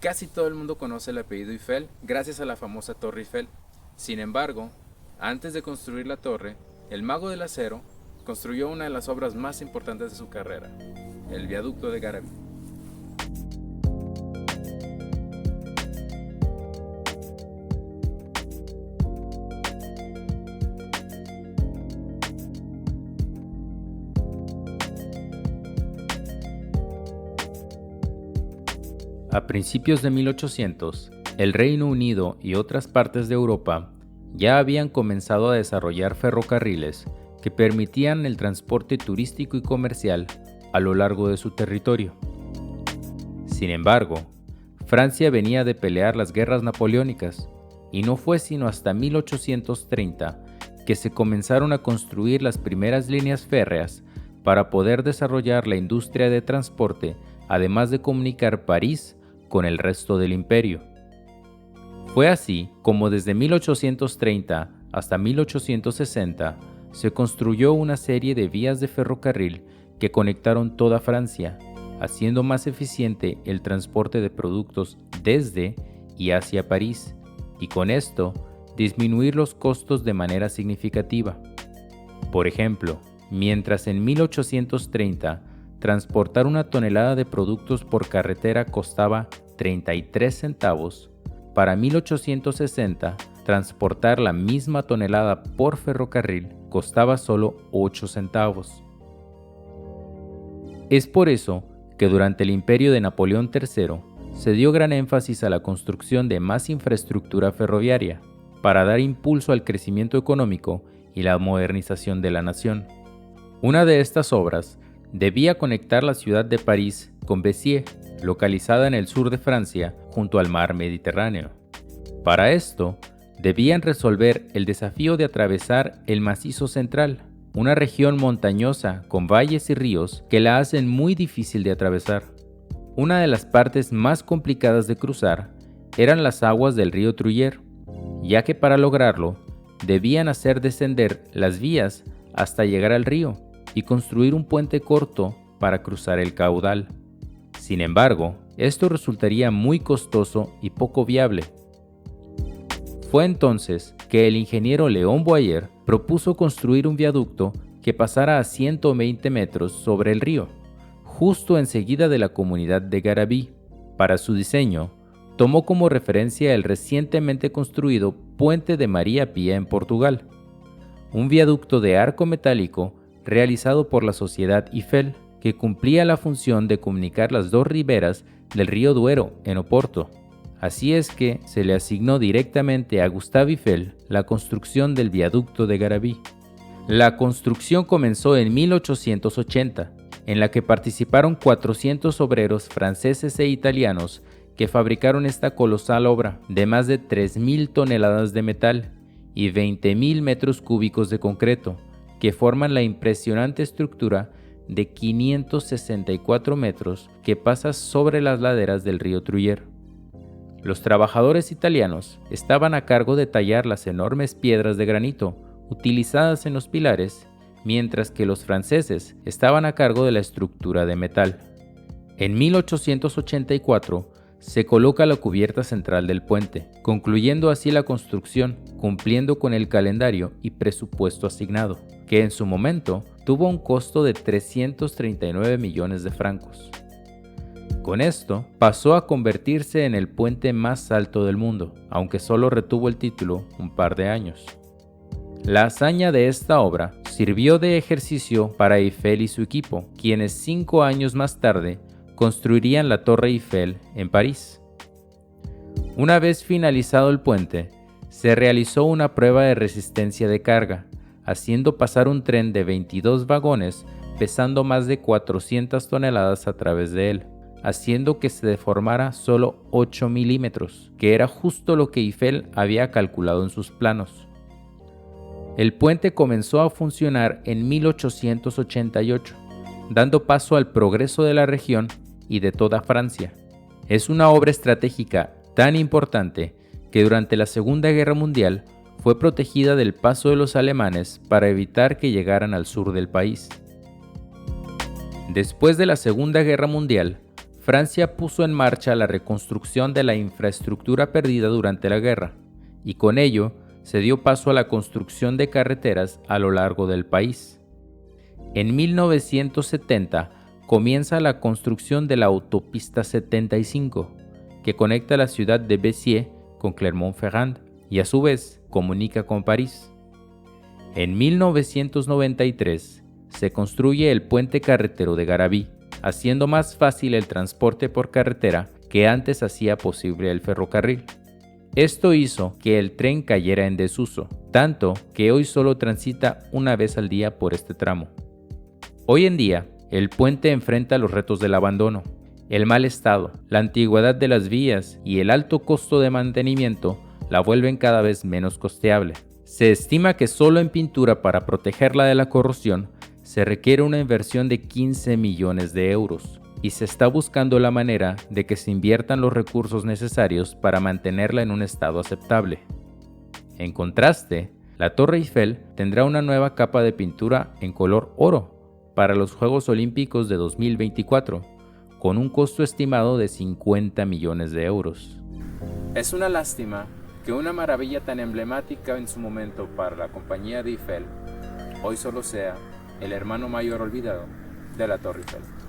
Casi todo el mundo conoce el apellido Eiffel gracias a la famosa Torre Eiffel. Sin embargo, antes de construir la torre, el mago del acero construyó una de las obras más importantes de su carrera, el viaducto de Garabí. A principios de 1800, el Reino Unido y otras partes de Europa ya habían comenzado a desarrollar ferrocarriles que permitían el transporte turístico y comercial a lo largo de su territorio. Sin embargo, Francia venía de pelear las guerras napoleónicas y no fue sino hasta 1830 que se comenzaron a construir las primeras líneas férreas para poder desarrollar la industria de transporte, además de comunicar París con el resto del imperio. Fue así como desde 1830 hasta 1860 se construyó una serie de vías de ferrocarril que conectaron toda Francia, haciendo más eficiente el transporte de productos desde y hacia París, y con esto disminuir los costos de manera significativa. Por ejemplo, mientras en 1830 transportar una tonelada de productos por carretera costaba 33 centavos, para 1860 transportar la misma tonelada por ferrocarril costaba solo 8 centavos. Es por eso que durante el imperio de Napoleón III se dio gran énfasis a la construcción de más infraestructura ferroviaria para dar impulso al crecimiento económico y la modernización de la nación. Una de estas obras debía conectar la ciudad de París con Béziers, localizada en el sur de Francia, junto al mar Mediterráneo. Para esto, debían resolver el desafío de atravesar el Macizo Central, una región montañosa con valles y ríos que la hacen muy difícil de atravesar. Una de las partes más complicadas de cruzar eran las aguas del río Truyère, ya que para lograrlo, debían hacer descender las vías hasta llegar al río y construir un puente corto para cruzar el caudal. Sin embargo, esto resultaría muy costoso y poco viable. Fue entonces que el ingeniero Léon Boyer propuso construir un viaducto que pasara a 120 metros sobre el río, justo enseguida de la comunidad de Garabí. Para su diseño, tomó como referencia el recientemente construido Puente de María Pía en Portugal, un viaducto de arco metálico realizado por la Sociedad Eiffel, que cumplía la función de comunicar las dos riberas del río Duero en Oporto. Así es que se le asignó directamente a Gustave Eiffel la construcción del viaducto de Garabí. La construcción comenzó en 1880, en la que participaron 400 obreros franceses e italianos que fabricaron esta colosal obra de más de 3.000 toneladas de metal y 20.000 metros cúbicos de concreto, que forman la impresionante estructura de 564 metros que pasa sobre las laderas del río Truyère. Los trabajadores italianos estaban a cargo de tallar las enormes piedras de granito utilizadas en los pilares, mientras que los franceses estaban a cargo de la estructura de metal. En 1884 se coloca la cubierta central del puente, concluyendo así la construcción, cumpliendo con el calendario y presupuesto asignado, que en su momento tuvo un costo de 339 millones de francos. Con esto, pasó a convertirse en el puente más alto del mundo, aunque solo retuvo el título un par de años. La hazaña de esta obra sirvió de ejercicio para Eiffel y su equipo, quienes 5 años más tarde construirían la Torre Eiffel en París. Una vez finalizado el puente, se realizó una prueba de resistencia de carga, haciendo pasar un tren de 22 vagones pesando más de 400 toneladas a través de él, haciendo que se deformara solo 8 milímetros, que era justo lo que Eiffel había calculado en sus planos. El puente comenzó a funcionar en 1888, dando paso al progreso de la región y de toda Francia. Es una obra estratégica tan importante que durante la Segunda Guerra Mundial fue protegida del paso de los alemanes para evitar que llegaran al sur del país. Después de la Segunda Guerra Mundial, Francia puso en marcha la reconstrucción de la infraestructura perdida durante la guerra, y con ello se dio paso a la construcción de carreteras a lo largo del país. En 1970 comienza la construcción de la autopista 75, que conecta la ciudad de Béziers con Clermont-Ferrand y a su vez comunica con París. En 1993 se construye el puente carretero de Garabí, haciendo más fácil el transporte por carretera que antes hacía posible el ferrocarril. Esto hizo que el tren cayera en desuso, tanto que hoy solo transita una vez al día por este tramo. Hoy en día, el puente enfrenta los retos del abandono, el mal estado, la antigüedad de las vías y el alto costo de mantenimiento la vuelven cada vez menos costeable. Se estima que solo en pintura para protegerla de la corrosión se requiere una inversión de 15 millones de euros y se está buscando la manera de que se inviertan los recursos necesarios para mantenerla en un estado aceptable. En contraste, la Torre Eiffel tendrá una nueva capa de pintura en color oro para los Juegos Olímpicos de 2024, con un costo estimado de 50 millones de euros. Es una lástima que una maravilla tan emblemática en su momento para la compañía de Eiffel hoy solo sea el hermano mayor olvidado de la Torre Eiffel.